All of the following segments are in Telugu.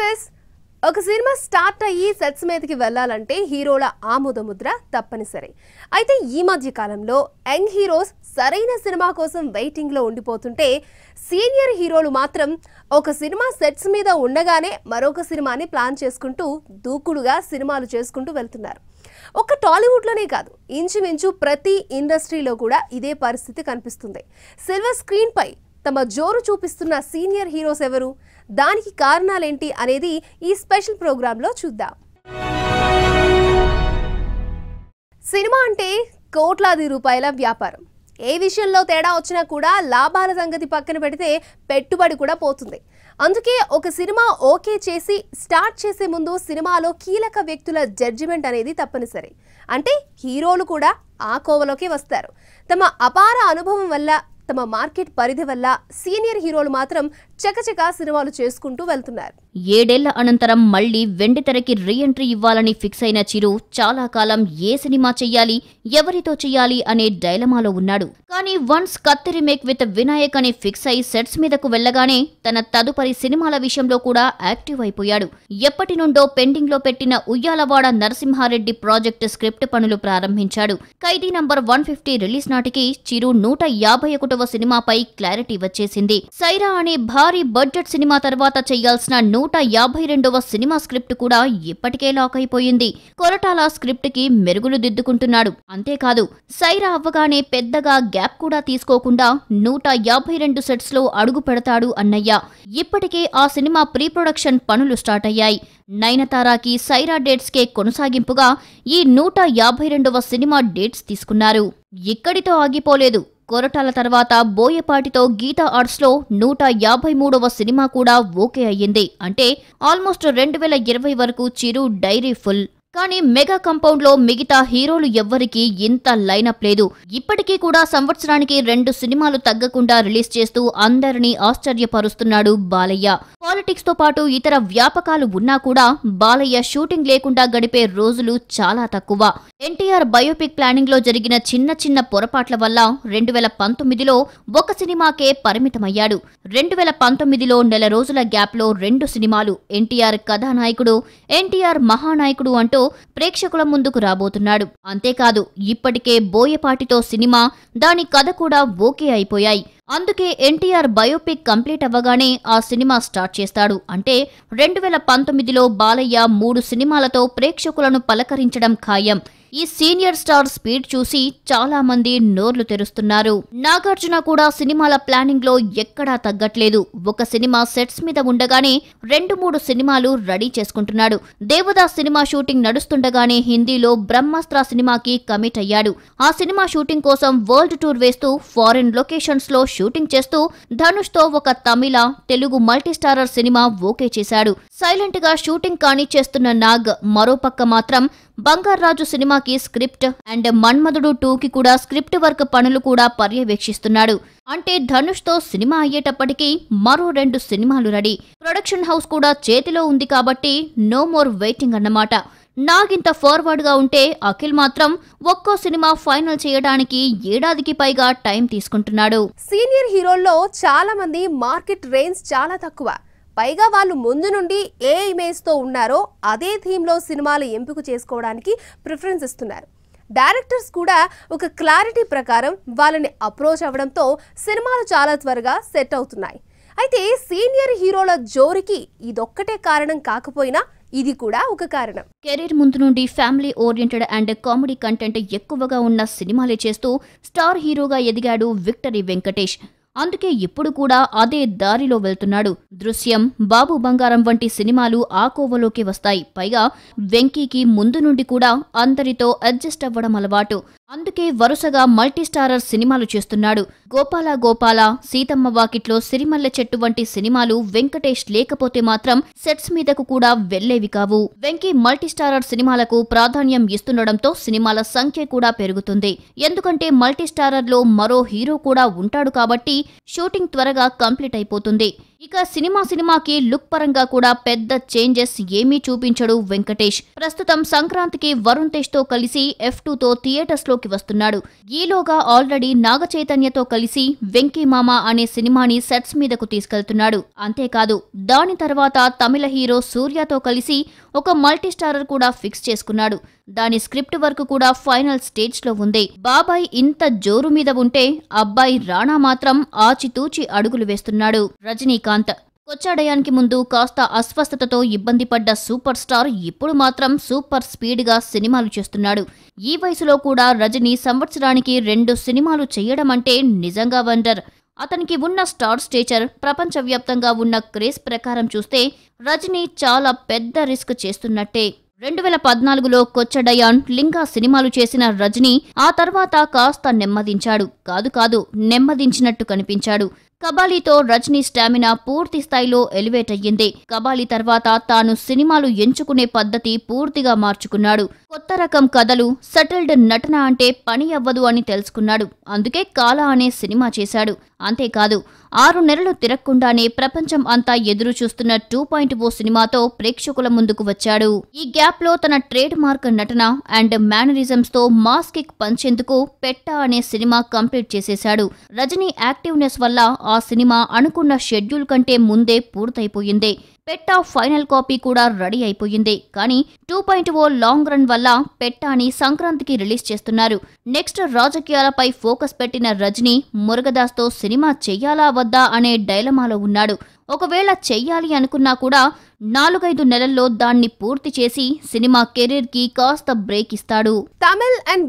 వ్యూవర్స్, ఒక సినిమా స్టార్ట్ అయ్యి సెట్స్ మీదకి వెళ్ళాలంటే హీరోల ఆమోదముద్ర తప్పనిసరి. అయితే ఈ మధ్య కాలంలో యంగ్ హీరోస్ సరైన సినిమా కోసం వెయిటింగ్ లో ఉండిపోతుంటే సీనియర్ హీరోలు మాత్రం ఒక సినిమా సెట్స్ మీద ఉండగానే మరొక సినిమాని ప్లాన్ చేసుకుంటూ దూకుడుగా సినిమాలు చేసుకుంటూ వెళ్తున్నారు. ఒక్క టాలీవుడ్ లోనే కాదు, ఇంచుమించు ప్రతి ఇండస్ట్రీలో కూడా ఇదే పరిస్థితి కనిపిస్తుంది. సిల్వర్ స్క్రీన్ పై తమ జోరు చూపిస్తున్న సీనియర్ హీరోస్ ఎవరు, దానికి కారణాలేంటి అనేది ఈ స్పెషల్ ప్రోగ్రాంలో చూద్దాం. సినిమా అంటే కోట్లాది రూపాయల వ్యాపారం. ఏ విషయంలో తేడా వచ్చినా కూడా లాభాల సంగతి పక్కన పెడితే పెట్టుబడి కూడా పోతుంది. అందుకే ఒక సినిమా ఓకే చేసి స్టార్ట్ చేసే ముందు సినిమాలో కీలక వ్యక్తుల జడ్జిమెంట్ అనేది తప్పనిసరి. అంటే హీరోలు కూడా ఆ కోవలోకి వస్తారు. తమ అపార అనుభవం వల్ల, తమ మార్కెట్ పరిధి వల్ల సీనియర్ హీరోలు మాత్రం చకచకా సినిమాలు చేసుకుంటూ వెళ్తున్నారు. 7 ఏళ్ల అనంతరం మళ్లీ వెండితెరకి రీఎంట్రీ ఇవ్వాలని ఫిక్స్ అయిన చిరు చాలా కాలం ఏ సినిమా చెయ్యాలి, ఎవరితో చెయ్యాలి అనే డైలమాలో ఉన్నాడు. కానీ వన్స్ కత్తి రీమేక్ విత్ వినాయక్ అని ఫిక్స్ అయి సెట్స్ మీదకు వెళ్లగానే తన తదుపరి సినిమాల విషయంలో కూడా యాక్టివ్ అయిపోయాడు. ఎప్పటి నుండో పెండింగ్ లో పెట్టిన ఉయ్యాలవాడ నరసింహారెడ్డి ప్రాజెక్టు స్క్రిప్ట్ పనులు ప్రారంభించాడు. ఖైదీ నంబర్ 150 రిలీజ్ నాటికి చిరు 151వ సినిమాపై క్లారిటీ వచ్చేసింది. సైరా అనే భారీ బడ్జెట్ సినిమా తర్వాత చేయాల్సిన 152వ సినిమా స్క్రిప్ట్ కూడా ఇప్పటికే లాక్ అయిపోయింది. కొరటాల స్క్రిప్ట్ కి మెరుగులు దిద్దుకుంటున్నాడు. అంతేకాదు, సైరా అవ్వగానే పెద్దగా గ్యాప్ కూడా తీసుకోకుండా 152 సెట్స్ లో అడుగు పెడతాడు అన్నయ్య. ఇప్పటికే ఆ సినిమా ప్రీ ప్రొడక్షన్ పనులు స్టార్ట్ అయ్యాయి. నయనతారాకి సైరా డేట్స్ కే కొనసాగింపుగా ఈ 152వ సినిమా డేట్స్ తీసుకున్నారు. ఇక్కడితో ఆగిపోలేదు. కొరటాల తర్వాత బోయపాటితో గీతా ఆర్ట్స్ లో 153వ సినిమా కూడా ఓకే అయ్యింది. అంటే ఆల్మోస్ట్ 2020 వరకు చిరు డైరీ ఫుల్. కానీ మెగా కాంపౌండ్ లో మిగతా హీరోలు ఎవ్వరికీ ఇంత లైనప్ లేదు. ఇప్పటికీ కూడా సంవత్సరానికి 2 సినిమాలు తగ్గకుండా రిలీజ్ చేస్తూ అందరినీ ఆశ్చర్యపరుస్తున్నాడు బాలయ్య. పాలిటిక్స్ తో పాటు ఇతర వ్యాపకాలు ఉన్నా కూడా బాలయ్య షూటింగ్ లేకుండా గడిపే రోజులు చాలా తక్కువ. ఎన్టీఆర్ బయోపిక్ ప్లానింగ్ లో జరిగిన చిన్న చిన్న పొరపాట్ల వల్ల 2019లో ఒక సినిమాకే పరిమితమయ్యాడు. 2019లో నెల రోజుల గ్యాప్ లో 2 సినిమాలు ఎన్టీఆర్ కథానాయకుడు, ఎన్టీఆర్ మహానాయకుడు అంటూ ప్రేక్షకుల ముందుకు రాబోతున్నాడు. అంతేకాదు, ఇప్పటికే బోయపాటితో సినిమా, దాని కథ కూడా ఓకే అయిపోయాయి. అందుకే ఎన్టీఆర్ బయోపిక్ కంప్లీట్ అవ్వగానే ఆ సినిమా స్టార్ట్ చేస్తాడు. అంటే 2019లో బాలయ్య 3 సినిమాలతో ప్రేక్షకులను పలకరించడం ఖాయం. ఈ సీనియర్ స్టార్ స్పీడ్ చూసి చాలా మంది నోర్లు తెరుస్తున్నారు. నాగార్జున కూడా సినిమాల ప్లానింగ్ లో ఎక్కడా తగ్గట్లేదు. ఒక సినిమా సెట్స్ మీద ఉండగానే 2-3 సినిమాలు రెడీ చేసుకుంటున్నాడు. దేవదాస్ సినిమా షూటింగ్ నడుస్తుండగానే హిందీలో బ్రహ్మాస్త్ర సినిమాకి కమిట్ అయ్యాడు. ఆ సినిమా షూటింగ్ కోసం వరల్డ్ టూర్ వేస్తూ ఫారిన్ లొకేషన్స్ లో షూటింగ్ చేస్తూ ధనుష్ తో ఒక తమిళ, తెలుగు మల్టీస్టారర్ సినిమా ఓకే చేశాడు. సైలెంట్ గా షూటింగ్ కానిచ్చేస్తున్న నాగ్ మరోపక్క మాత్రం బంగారాజు సినిమాకి స్క్రిప్ట్ అండ్ మన్మధుడు 2కి కూడా స్క్రిప్ట్ వర్క్ పనులు కూడా పర్యవేక్షిస్తున్నాడు. అంటే ధనుష్ తో సినిమా అయ్యేటప్పటికీ మరో 2 సినిమాలు రెడీ. ప్రొడక్షన్ హౌస్ కూడా చేతిలో ఉంది కాబట్టి నో మోర్ వెయిటింగ్ అన్నమాట. నాగింత ఫార్వర్డ్ గా ఉంటే అఖిల్ మాత్రం ఒక్కో సినిమా ఫైనల్ చేయడానికి ఏడాదికి పైగా టైం తీసుకుంటున్నాడు. సీనియర్ హీరోల్లో చాలా మంది మార్కెట్ రేంజ్ చాలా తక్కువ. పైగా వాళ్ళు ముందు నుండి ఏ ఇమేజ్ తో ఉన్నారో అదే థీమ్ లో సినిమాలు ఎంపిక చేసుకోవడానికి ప్రిఫరెన్స్ ఇస్తున్నారు. డైరెక్టర్స్ కూడా ఒక క్లారిటీ ప్రకారం వాళ్ళని అప్రోచ్ అవ్వడంతో సినిమాలు చాలా త్వరగా సెట్ అవుతున్నాయి. అయితే సీనియర్ హీరోల జోరికి ఇదొక్కటే కారణం కాకపోయినా ఇది కూడా ఒక కారణం. కెరీర్ ముందు నుండి family oriented and comedy content ఎక్కువగా ఉన్న సినిమాలే చేస్తూ స్టార్ హీరోగా ఎదిగాడు విక్టరీ వెంకటేష్. అందుకే ఇప్పుడు కూడా అదే దారిలో వెళ్తున్నాడు. దృశ్యం, బాబు బంగారం వంటి సినిమాలు ఆ కోవలోకి వస్తాయి. పైగా వెంకీకి ముందు నుండి కూడా అందరితో అడ్జస్ట్ అవ్వడం అలవాటు. అందుకే వరుసగా మల్టీస్టారర్ సినిమాలు చేస్తున్నాడు. గోపాల గోపాల, సీతమ్మ వాకిట్లో సిరిమల్లె చెట్టు వంటి సినిమాలు వెంకటేష్ లేకపోతే మాత్రం సెట్స్ మీదకు కూడా వెళ్లేవి కావు. వెంకీ మల్టీస్టారర్ సినిమాలకు ప్రాధాన్యం ఇస్తుండడంతో సినిమాల సంఖ్య కూడా పెరుగుతుంది. ఎందుకంటే మల్టీస్టారర్ లో మరో హీరో కూడా ఉంటాడు కాబట్టి షూటింగ్ త్వరగా కంప్లీట్ అయిపోతుంది. ఇక సినిమాకి లుక్ పరంగా కూడా పెద్ద చేంజెస్ ఏమీ చూపించడు వెంకటేష్. ప్రస్తుతం సంక్రాంతికి వరుణ్ తేజ్ తో కలిసి F2తో థియేటర్స్ లోకి వస్తున్నాడు. ఈలోగా ఆల్రెడీ నాగ చైతన్యతో కలిసి వెంకీ మామ అనే సినిమాని సెట్స్ మీదకు తీసుకెళ్తున్నాడు. అంతేకాదు దాని తర్వాత తమిళ హీరో సూర్యతో కలిసి ఒక మల్టీ స్టారర్ కూడా ఫిక్స్ చేసుకున్నాడు. దాని స్క్రిప్ట్ వర్క్ కూడా ఫైనల్ స్టేజ్ లో ఉంది. బాబాయ్ ఇంత జోరు మీద ఉంటే అబ్బాయి రాణా మాత్రం ఆచితూచి అడుగులు వేస్తున్నాడు. రజనీకాంత్ కొచ్చాడయానికి ముందు కాస్త అస్వస్థతతో ఇబ్బంది పడ్డ సూపర్ స్టార్ ఇప్పుడు మాత్రం సూపర్ స్పీడ్ గా సినిమాలు చేస్తున్నాడు. ఈ వయసులో కూడా రజనీ సంవత్సరానికి 2 సినిమాలు చేయడం అంటే నిజంగా వండర్. అతనికి ఉన్న స్టార్ స్టేచర్, ప్రపంచవ్యాప్తంగా ఉన్న క్రేజ్ ప్రకారం చూస్తే రజనీ చాలా పెద్ద రిస్క్ చేస్తున్నట్టే. 2014లో కొచ్చడయాన్, లింగా సినిమాలు చేసిన రజనీ ఆ తర్వాత కాస్త నెమ్మదించాడు. కాదు నెమ్మదించినట్టు కనిపించాడు. కబాలీతో రజనీ స్టామినా పూర్తి స్థాయిలో ఎలివేట్ అయ్యింది. కబాలీ తర్వాత తాను సినిమాలు ఎంచుకునే పద్ధతి పూర్తిగా మార్చుకున్నాడు. కొత్త రకం కథలు, సెటిల్డ్ నటన అంటే పని అవ్వదు అని తెలుసుకున్నాడు. అందుకే కాలా అనే సినిమా చేశాడు. అంతేకాదు 6 నెలలు తిరగకుండానే ప్రపంచం అంతా ఎదురు చూస్తున్న 2.0 సినిమాతో ప్రేక్షకుల ముందుకు వచ్చాడు. ఈ గ్యాప్ లో తన ట్రేడ్ మార్క్ నటన అండ్ మేనరిజమ్స్ తో మాస్ కిక్ పంచేందుకు పెట్టా అనే సినిమా కంప్లీట్ చేసేశాడు. రజనీ యాక్టివ్నెస్ వల్ల ఆ సినిమా అనుకున్న షెడ్యూల్ కంటే ముందే పూర్తయిపోయింది. పెట్టా ఫైనల్ కాపీ కూడా రెడీ అయిపోయింది. కానీ 2.0 లాంగ్ రన్ వల్ల పెట్టాని సంక్రాంతికి రిలీజ్ చేస్తున్నారు. నెక్స్ట్ రాజకీయాలపై ఫోకస్ పెట్టిన రజనీ మురుగదాస్తో సినిమా చెయ్యాలా వద్దా అనే డైలమాలో ఉన్నాడు. ఒకవేళ చెయ్యాలి అనుకున్నా కూడా 4-5 నెలల్లో దాన్ని పూర్తి చేసి సినిమా కెరీర్ కి కాస్త బ్రేక్ ఇస్తాడు. తమిళ్ అండ్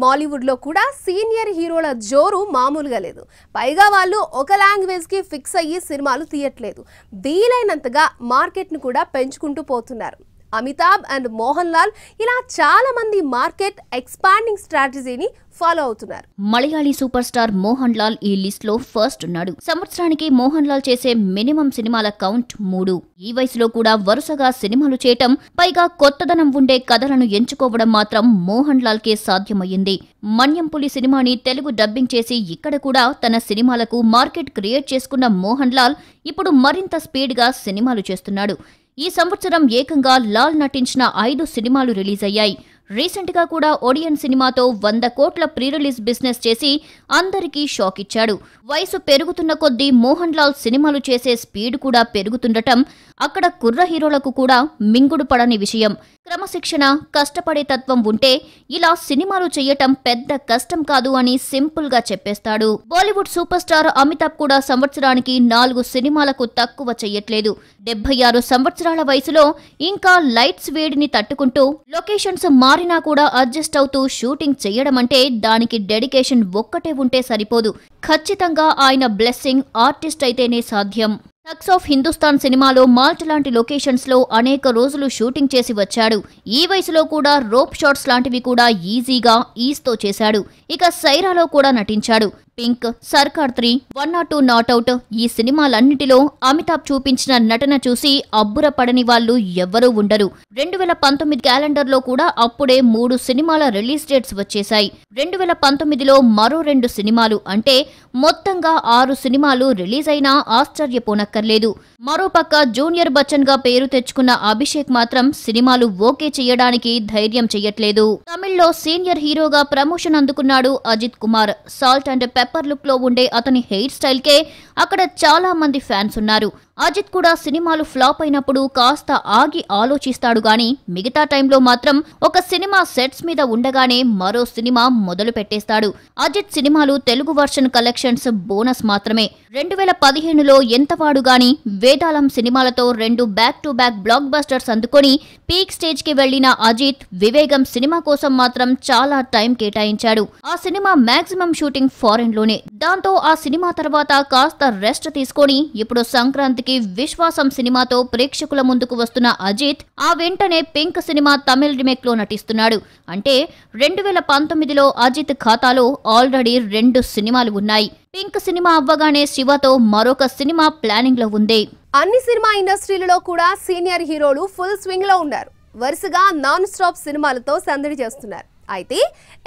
మాలీవుడ్ లో కూడా సీనియర్ హీరోల జోరు మామూలుగా లేదు. పైగా వాళ్ళు ఒక లాంగ్వేజ్ కి ఫిక్స్ అయ్యి సినిమాలు తీయట్లేదు. వీలైనంతగా మార్కెట్ ను కూడా పెంచుకుంటూ పోతున్నారు. అమితాబ్ అండ్ మోహన్ లాల్ ఇలా చాలా మంది మార్కెట్ ఎక్స్పాండింగ్ స్ట్రాటజీని ఫాలో అవుతున్నారు. మలయాళీ సూపర్ స్టార్ మోహన్ లాల్ ఈ లిస్ట్ లో ఫస్ట్ ఉన్నాడు. సంవత్సరానికి మోహన్ లాల్ చేసే మినిమం సినిమాల కౌంట్ 3. ఈ వయసులో కూడా వరుసగా సినిమాలు చేయటం, పైగా కొత్తదనం ఉండే కథలను ఎంచుకోవడం మాత్రం మోహన్ లాల్ కే సాధ్యమయ్యింది. మన్యంపులి సినిమాని తెలుగు డబ్బింగ్ చేసి ఇక్కడ కూడా తన సినిమాలకు మార్కెట్ క్రియేట్ చేసుకున్న మోహన్ లాల్ ఇప్పుడు మరింత స్పీడ్ గా సినిమాలు చేస్తున్నాడు. ఈ సంవత్సరం ఏకంగా లాల్ నటించిన 5 సినిమాలు రిలీజ్ అయ్యాయి. రీసెంట్ గా కూడా ఒడియన్ సినిమాతో 100 కోట్ల ప్రీ రిలీజ్ బిజినెస్ చేసి అందరికీ షాక్ ఇచ్చాడు. వయసు పెరుగుతున్న కొద్దీ మోహన్ లాల్ సినిమాలు చేసే స్పీడ్ కూడా పెరుగుతుండటం అక్కడ కుర్ర హీరోలకు కూడా మింగుడు పడని విషయం. క్రమశిక్షణ, కష్టపడే తత్వం ఉంటే ఇలా సినిమాలు చేయటం పెద్ద కష్టం కాదు అని సింపుల్ గా చెప్పేస్తాడు. బాలీవుడ్ సూపర్ స్టార్ అమితాబ్ కూడా సంవత్సరానికి 4 సినిమాలకు తక్కువ చెయ్యట్లేదు. 76 సంవత్సరాల వయసులో ఇంకా లైట్స్ వేడిని తట్టుకుంటూ లొకేషన్స్ మారినా కూడా అడ్జస్ట్ అవుతూ షూటింగ్ చెయ్యడం అంటే దానికి డెడికేషన్ ఒక్కటే ఉంటే సరిపోదు. ఖచ్చితంగా ఆయన బ్లెస్సింగ్ ఆర్టిస్ట్ అయితేనే సాధ్యం. టక్స్ ఆఫ్ హిందుస్థాన్ సినిమాలో మాల్ట్ లాంటి లొకేషన్స్ లో అనేక రోజులు షూటింగ్ చేసి వచ్చాడు. ఈ వయసులో కూడా రోప్ షాట్స్ లాంటివి కూడా ఈజీగా ఈస్తో చేశాడు. ఇక సైరాలో కూడా నటించాడు. పింక్, సర్కార్ 3, 102 నాట్అవుట్ ఈ సినిమాలన్నిటిలో అమితాబ్ చూపించిన నటన చూసి అబ్బురపడని వాళ్ళు ఎవ్వరూ ఉండరు. 2019 క్యాలెండర్లో కూడా అప్పుడే 3 సినిమాల రిలీజ్ డేట్స్ వచ్చేశాయి. 2019లో మరో 2 సినిమాలు అంటే మొత్తంగా 6 సినిమాలు రిలీజ్ అయినా ఆశ్చర్యపోనక్కర్లేదు. మరోపక్క జూనియర్ బచ్చన్ గా పేరు తెచ్చుకున్న అభిషేక్ మాత్రం సినిమాలు ఓకే చేయడానికి ధైర్యం చెయ్యట్లేదు. తమిళ్లో సీనియర్ హీరోగా ప్రమోషన్ అందుకున్నాడు Ajith Kumar. Salt and pepper look లో ఉండే అతని హెయిర్ స్టైల్ కే అక్కడ చాలా మంది ఫ్యాన్స్ ఉన్నారు. అజిత్ కూడా సినిమాలు ఫ్లాప్ అయినప్పుడు కాస్త ఆగి ఆలోచిస్తాడు గాని మిగతా టైంలో మాత్రం ఒక సినిమా సెట్స్ మీద ఉండగానే మరో సినిమా మొదలు పెట్టేస్తాడు. అజిత్ సినిమాలు తెలుగు వర్షన్ కలెక్షన్స్ బోనస్ మాత్రమే. 2015లో ఎంతవాడు గాని వేదాళం సినిమాలతో 2 back to back black busters అందుకొని పీక్ స్టేజ్ కి వెళ్లిన అజిత్ వివేగం సినిమా కోసం మాత్రం చాలా టైం కేటాయించాడు. ఆ సినిమా మాక్సిమం షూటింగ్ ఫారెన్ లోనే. దాంతో ఆ సినిమా తర్వాత కాస్త రెస్ట్ తీసుకొని ఇప్పుడు సంక్రాంతికి విశ్వాసం సినిమాతో ప్రేక్షకుల ముందుకు వస్తున్న అజిత్ ఆ వెంటనే పింక్ సినిమా తమిళ్ రీమేక్ లో నటిస్తున్నాడు. అంటే 2019లో అజిత్ ఖాతాలో ఆల్రెడీ 2 సినిమాలు ఉన్నాయి. పింక్ సినిమా అవ్వగానే శివతో మరొక సినిమా ప్లానింగ్ లో ఉంది. అన్ని సినిమా ఇండస్ట్రీలలో కూడా సీనియర్ హీరోలు ఫుల్ స్వింగ్ లో ఉన్నారు. వరుసగా నాన్ స్టాప్ సినిమాలతో సందడి చేస్తున్నారు. అయితే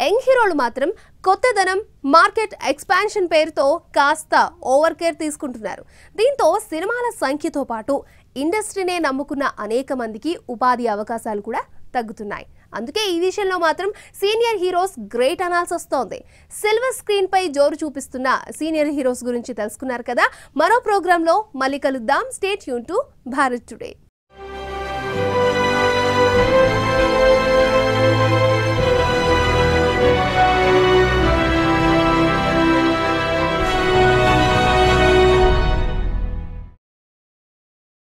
యంగ్ హీరోలు మాత్రం కొత్తదనం, మార్కెట్ ఎక్స్పాన్షన్ పేరుతో కాస్త ఓవర్ కేర్ తీసుకుంటున్నారు. దీంతో సినిమాల సంఖ్యతో పాటు ఇండస్ట్రీనే నమ్ముకున్న అనేక మందికి ఉపాధి అవకాశాలు కూడా తగ్గుతున్నాయి. అందుకే ఈ విషయంలో మాత్రం సీనియర్ హీరోస్ గ్రేట్ అనాల్సి వస్తోంది. సిల్వర్ స్క్రీన్ పై జోరు చూపిస్తున్న సీనియర్ హీరోస్ గురించి తెలుసుకున్నారు కదా. మరో ప్రోగ్రాంలో మళ్ళీ కలుద్దాం. Stay tune to Bharat today.